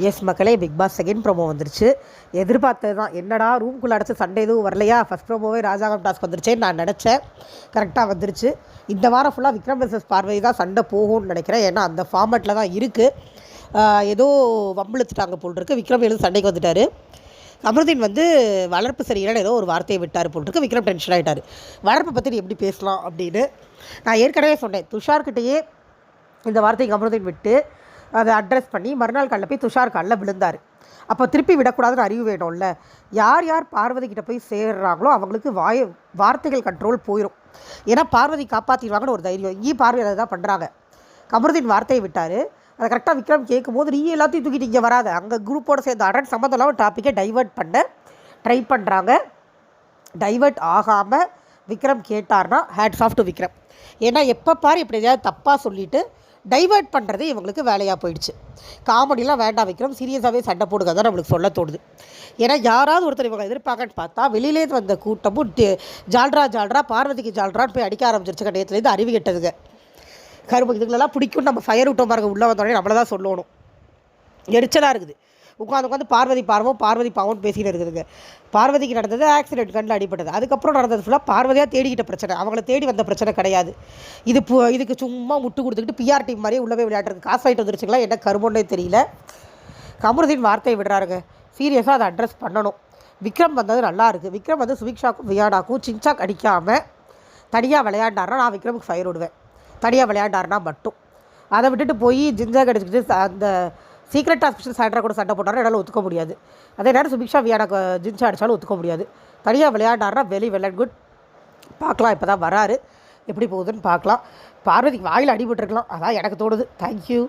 S மக்களே, big pass second promo வந்துருச்சு. எதிர்பார்த்தது தான். என்னடா ரூம்குள்ளே அடைச்சி சண்டை எதுவும் வரலையா, ஃபஸ்ட் ப்ரோமோவே ராஜாங்கம் டாஸ்க் வந்துருச்சேன்னு நான் நினச்சேன். கரெக்டாக வந்துருச்சு. இந்த வாரம் ஃபுல்லாக விக்ரம் வெர்சஸ் பார்வதி தான் சண்டை போகும்னு நினைக்கிறேன். ஏன்னா அந்த ஃபார்மேட்டில் தான் இருக்குது. ஏதோ வம்பிழுத்துட்டாங்க போல் இருக்கு. விக்ரம் எழுந்து சண்டைக்கு வந்துட்டார். அமருதீன் வளர்ப்பு சரியில்லைன்னு ஏதோ ஒரு வார்த்தையை விட்டார் போல் இருக்கு. விக்ரம் டென்ஷன் ஆகிட்டார். வளர்ப்பை பற்றி நீ எப்படி பேசலாம் அப்படின்னு நான் ஏற்கனவே சொன்னேன். துஷார்கிட்டையே இந்த வார்த்தைக்கு அமருதீன் விட்டு அதை அட்ரஸ் பண்ணி மறுநாள் காலில் போய் துஷார் காலில் விழுந்தார். அப்போ திருப்பி விடக்கூடாதுன்னு அறிவு வேணும்ல. யார் யார் பார்வதி கிட்டே போய் சேர்றாங்களோ அவங்களுக்கு வார்த்தைகள் கண்ட்ரோல் போயிடும். ஏன்னா பார்வதி காப்பாற்றிடுவாங்கன்னு ஒரு தைரியம். இங்கேயும் பார்வதி அதை தான் பண்ணுறாங்க. அமருதீன் வார்த்தையை விட்டார். அதை கரெக்டாக விக்ரம் கேட்கும் போது நீ எல்லாத்தையும் தூக்கிட்டு இங்கே வராத, அங்கே குரூப்போடு சேர்ந்து அடன் சம்மந்தம் இல்லாமல் டாப்பிக்கை டைவெர்ட் பண்ண ட்ரை பண்ணுறாங்க. டைவெர்ட் ஆகாமல் விக்ரம் கேட்டார்னா ஹேட்ஸ் ஆஃப் டு விக்ரம். ஏன்னா எப்போ பாரு இப்படி ஏதாவது தப்பாக சொல்லிவிட்டு டைவெர்ட் பண்ணுறது இவங்களுக்கு வேலையாக போயிடுச்சு. காமெடிலாம் வேண்டாம் விக்ரம், சீரியஸாகவே சண்டை போடுங்க தான் நம்மளுக்கு சொல்ல தோணுது. ஏன்னா யாராவது ஒருத்தர் இவங்க எதிர்பார்க்கன்னு பார்த்தா வெளியிலேருந்து வந்த கூட்டமும் ஜால்ரா பார்வதிக்கு ஜால்ரான்னு போய் அடிக்க ஆரம்பிச்சிருச்சு. நேற்றுலேருந்து அறிவு கெட்டதுங்க. கரும்பு இதுங்களெல்லாம் பிடிக்கும். நம்ம ஃபயர் விட்டோம் பாருங்க, உள்ளே வந்தோடனே நம்மளை தான் சொல்லணும். எரிச்சலாக இருக்குது. உட்காந்து பார்வதி பாவம்னு பேசிக்கிட்டு இருக்குதுங்க. பார்வதிக்கு நடந்தது ஆக்சிடென்ட், கண்ணில் அடிப்பட்டது. அதுக்கப்புறம் நடந்தது ஃபுல்லாக பார்வதியாக தேடிக்கிட்ட பிரச்சனை, அவங்கள தேடி வந்த பிரச்சனை கிடையாது. இதுக்கு சும்மா முட்டு கொடுத்துக்கிட்டு பிஆர் டீம் மாதிரியே உள்ளவே விளையாடுறது. காசு ஆகிட்டு வந்துருச்சுங்களா என்ன கருமோன்னே தெரியல. அமருதீன் வார்த்தையை விடுறாருங்க. சீரியஸாக அதை அட்ரஸ் பண்ணணும். விக்ரம் வந்தது நல்லா இருக்குது. விக்ரம் சுபிக்ஷாக்கும் வியானாக்கும் சின்சாக் அடிக்காமல் தனியாக விளையாண்டாருனா நான் விக்ரமுக்கு ஃபயர் விடுவேன். தனியாக விளையாண்டாருனா மட்டும். அதை விட்டுட்டு போய் ஜின்சாக் அடிச்சுக்கிட்டு அந்த சீக்ரெட் ஆஸ்பிஷன் சாண்ட்ரா கூட சண்டை போட்டாலும் என்னால் ஒத்துக்க முடியாது. அதே நேரம் சுபிக்ஷா வியானாக்கு ஜின்சா அடித்தாலும் ஒத்துக்க முடியாது. தனியாக விளையாண்டாருனா வெல் அண்ட் குட். பார்க்கலாம், இப்போ தான் வராரு, எப்படி போகுதுன்னு பார்க்கலாம். பார்வதிக்கு வாயில் அடிபட்டுருக்கலாம், அதான் எனக்கு தோணுது. தேங்க்யூ.